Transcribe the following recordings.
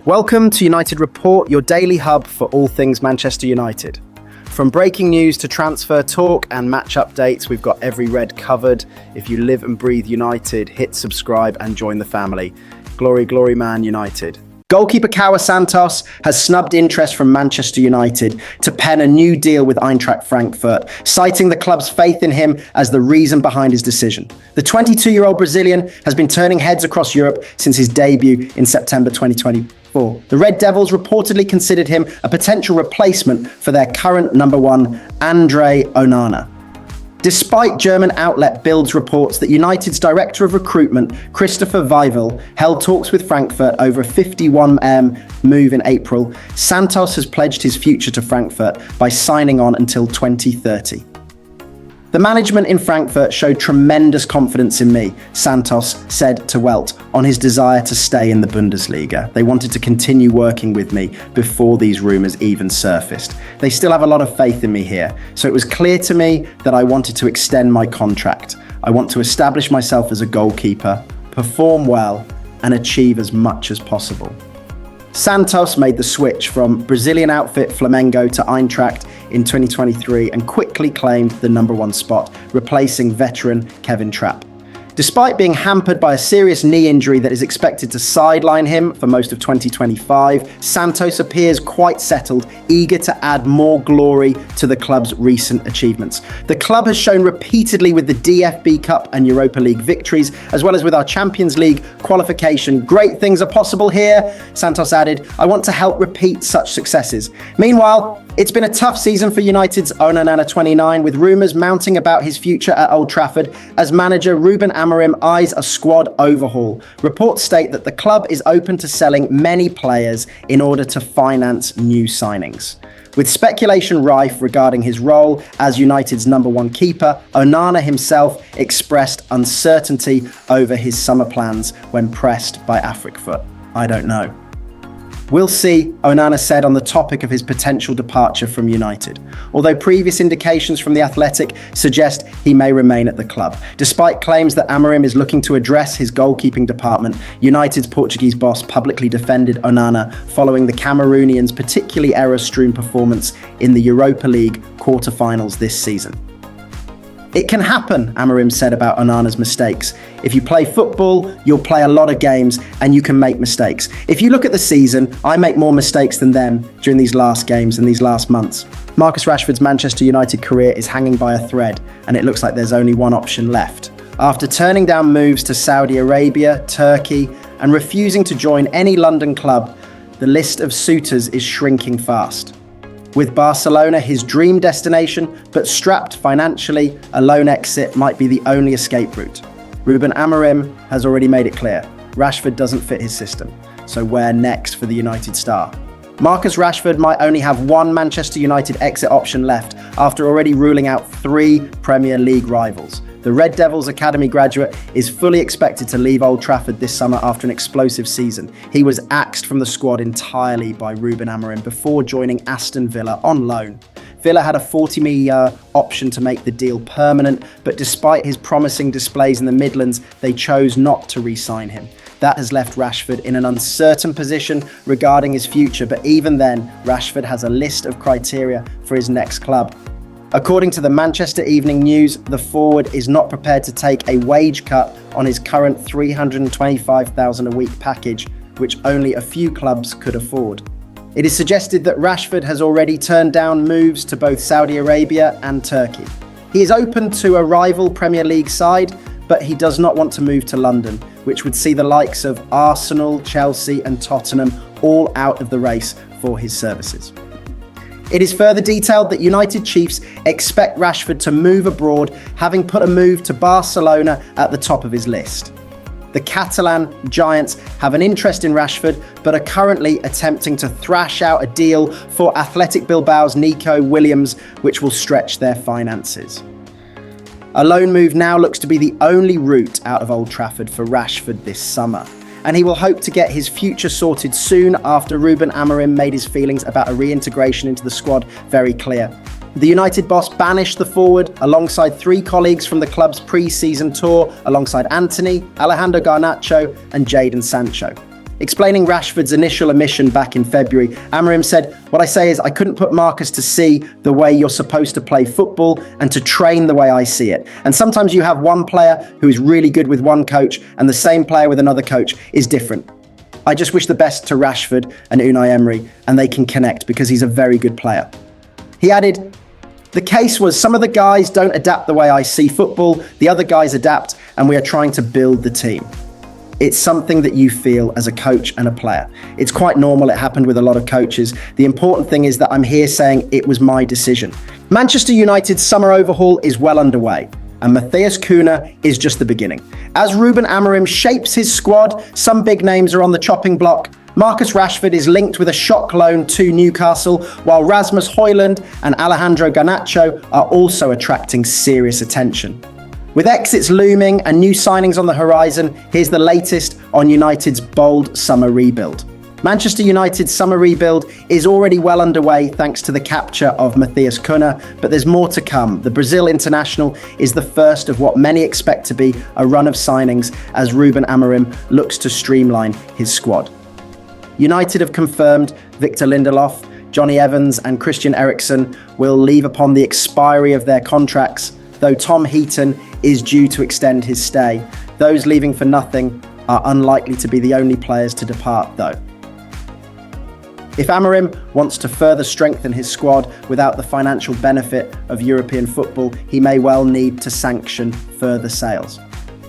Welcome to United Report, your daily hub for all things Manchester United. From breaking news to transfer talk and match updates, we've got every red covered. If you live and breathe United, hit subscribe and join the family. Glory, glory, man United. Goalkeeper Santos has snubbed interest from Manchester United to pen a new deal with Eintracht Frankfurt, citing the club's faith in him as the reason behind his decision. The 22-year-old Brazilian has been turning heads across Europe since his debut in September 2024. The Red Devils reportedly considered him a potential replacement for their current number one, Andre Onana. Despite German outlet Bild's reports that United's director of recruitment, Christopher Weivel, held talks with Frankfurt over a 51M move in April, Santos has pledged his future to Frankfurt by signing on until 2030. The management in Frankfurt showed tremendous confidence in me, Santos said to Welt, on his desire to stay in the Bundesliga. They wanted to continue working with me before these rumours even surfaced. They still have a lot of faith in me here, so it was clear to me that I wanted to extend my contract. I want to establish myself as a goalkeeper, perform well, and achieve as much as possible. Santos made the switch from Brazilian outfit Flamengo to Eintracht in 2023 and quickly claimed the number one spot, replacing veteran Kevin Trapp. Despite being hampered by a serious knee injury that is expected to sideline him for most of 2025, Santos appears quite settled, eager to add more glory to the club's recent achievements. The club has shown repeatedly with the DFB Cup and Europa League victories, as well as with our Champions League qualification. Great things are possible here, Santos added. I want to help repeat such successes. Meanwhile, it's been a tough season for United's Onana 29, with rumours mounting about his future at Old Trafford as manager Ruben Amorim eyes a squad overhaul. Reports state that the club is open to selling many players in order to finance new signings. With speculation rife regarding his role as United's number one keeper, Onana himself expressed uncertainty over his summer plans when pressed by Afrikfoot. I don't know. We'll see, Onana said on the topic of his potential departure from United, although previous indications from The Athletic suggest he may remain at the club. Despite claims that Amorim is looking to address his goalkeeping department, United's Portuguese boss publicly defended Onana following the Cameroonian's particularly error-strewn performance in the Europa League quarter-finals this season. It can happen, Amorim said about Onana's mistakes. If you play football, you'll play a lot of games and you can make mistakes. If you look at the season, I make more mistakes than them during these last games and these last months. Marcus Rashford's Manchester United career is hanging by a thread, and it looks like there's only one option left. After turning down moves to Saudi Arabia, Turkey, and refusing to join any London club, the list of suitors is shrinking fast. With Barcelona his dream destination, but strapped financially, a loan exit might be the only escape route. Ruben Amorim has already made it clear, Rashford doesn't fit his system, so where next for the United star? Marcus Rashford might only have one Manchester United exit option left after already ruling out 3 Premier League rivals. The Red Devils Academy graduate is fully expected to leave Old Trafford this summer after an explosive season. He was axed from the squad entirely by Ruben Amorim before joining Aston Villa on loan. Villa had a 40 million option to make the deal permanent, but despite his promising displays in the Midlands, they chose not to re-sign him. That has left Rashford in an uncertain position regarding his future, but even then, Rashford has a list of criteria for his next club. According to the Manchester Evening News, the forward is not prepared to take a wage cut on his current $325,000 a week package, which only a few clubs could afford. It is suggested that Rashford has already turned down moves to both Saudi Arabia and Turkey. He is open to a rival Premier League side, but he does not want to move to London, which would see the likes of Arsenal, Chelsea and Tottenham all out of the race for his services. It is further detailed that United Chiefs expect Rashford to move abroad, having put a move to Barcelona at the top of his list. The Catalan Giants have an interest in Rashford, but are currently attempting to thrash out a deal for Athletic Bilbao's Nico Williams, which will stretch their finances. A loan move now looks to be the only route out of Old Trafford for Rashford this summer, and he will hope to get his future sorted soon after Ruben Amorim made his feelings about a reintegration into the squad very clear. The United boss banished the forward alongside 3 colleagues from the club's pre-season tour, alongside Anthony, Alejandro Garnacho and Jadon Sancho. Explaining Rashford's initial omission back in February, Amorim said, "What I say is I couldn't put Marcus to see the way you're supposed to play football and to train the way I see it. And sometimes you have one player who is really good with one coach and the same player with another coach is different. I just wish the best to Rashford and Unai Emery, and they can connect because he's a very good player." He added, "The case was some of the guys don't adapt the way I see football, the other guys adapt, and we are trying to build the team." It's something that you feel as a coach and a player. It's quite normal. It happened with a lot of coaches. The important thing is that I'm here saying it was my decision. Manchester United's summer overhaul is well underway, and Matthias Cunha is just the beginning. As Ruben Amorim shapes his squad, some big names are on the chopping block. Marcus Rashford is linked with a shock loan to Newcastle, while Rasmus Højlund and Alejandro Garnacho are also attracting serious attention. With exits looming and new signings on the horizon, here's the latest on United's bold summer rebuild. Manchester United's summer rebuild is already well underway thanks to the capture of Matthias Cunha, but there's more to come. The Brazil international is the first of what many expect to be a run of signings as Ruben Amorim looks to streamline his squad. United have confirmed Victor Lindelof, Johnny Evans and Christian Eriksen will leave upon the expiry of their contracts, though Tom Heaton is due to extend his stay. Those leaving for nothing are unlikely to be the only players to depart, though. If Amorim wants to further strengthen his squad without the financial benefit of European football, he may well need to sanction further sales.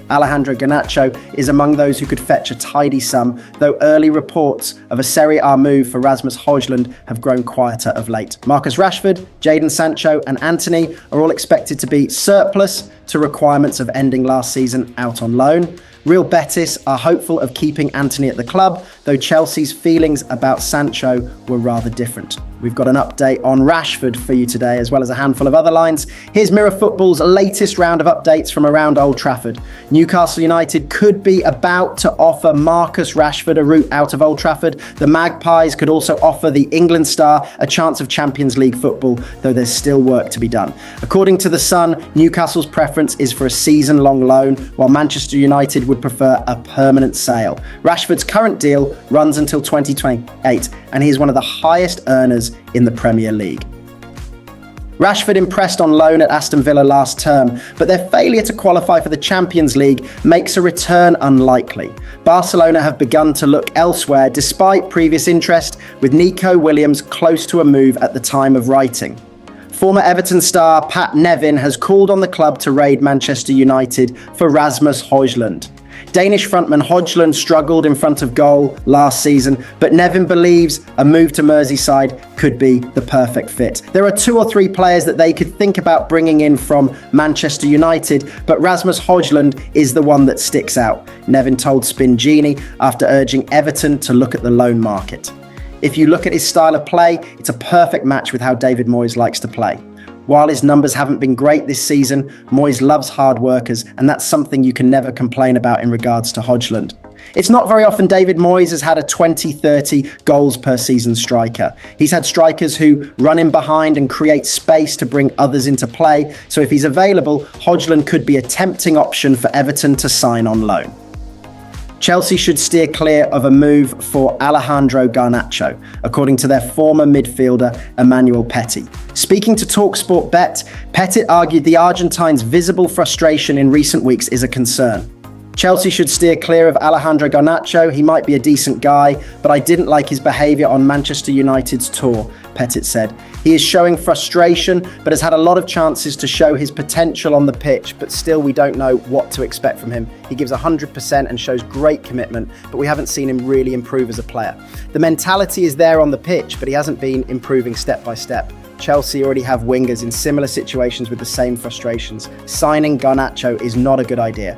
Alejandro Garnacho is among those who could fetch a tidy sum, though early reports of a Serie A move for Rasmus Højlund have grown quieter of late. Marcus Rashford, Jadon Sancho and Antony are all expected to be surplus to requirements of ending last season out on loan. Real Betis are hopeful of keeping Antony at the club, though Chelsea's feelings about Sancho were rather different. We've got an update on Rashford for you today, as well as a handful of other lines. Here's Mirror Football's latest round of updates from around Old Trafford. Newcastle United could be about to offer Marcus Rashford a route out of Old Trafford. The Magpies could also offer the England star a chance of Champions League football, though there's still work to be done. According to The Sun, Newcastle's preference is for a season-long loan, while Manchester United would prefer a permanent sale. Rashford's current deal runs until 2028, and he is one of the highest earners in the Premier League. Rashford impressed on loan at Aston Villa last term, but their failure to qualify for the Champions League makes a return unlikely. Barcelona have begun to look elsewhere despite previous interest, with Nico Williams close to a move at the time of writing. Former Everton star Pat Nevin has called on the club to raid Manchester United for Rasmus Højlund. Danish frontman Højlund struggled in front of goal last season, but Nevin believes a move to Merseyside could be the perfect fit. There are 2 or 3 players that they could think about bringing in from Manchester United, but Rasmus Højlund is the one that sticks out, Nevin told Spin Genie after urging Everton to look at the loan market. If you look at his style of play, it's a perfect match with how David Moyes likes to play. While his numbers haven't been great this season, Moyes loves hard workers, and that's something you can never complain about in regards to Højlund. It's not very often David Moyes has had a 20-30 goals per season striker. He's had strikers who run in behind and create space to bring others into play, so if he's available, Højlund could be a tempting option for Everton to sign on loan. Chelsea should steer clear of a move for Alejandro Garnacho, according to their former midfielder Emmanuel Petit. Speaking to TalkSport Bet, Petit argued the Argentine's visible frustration in recent weeks is a concern. Chelsea should steer clear of Alejandro Garnacho. He might be a decent guy, but I didn't like his behaviour on Manchester United's tour, Petit said. He is showing frustration, but has had a lot of chances to show his potential on the pitch, but still we don't know what to expect from him. He gives 100% and shows great commitment, but we haven't seen him really improve as a player. The mentality is there on the pitch, but he hasn't been improving step by step. Chelsea already have wingers in similar situations with the same frustrations. Signing Garnacho is not a good idea.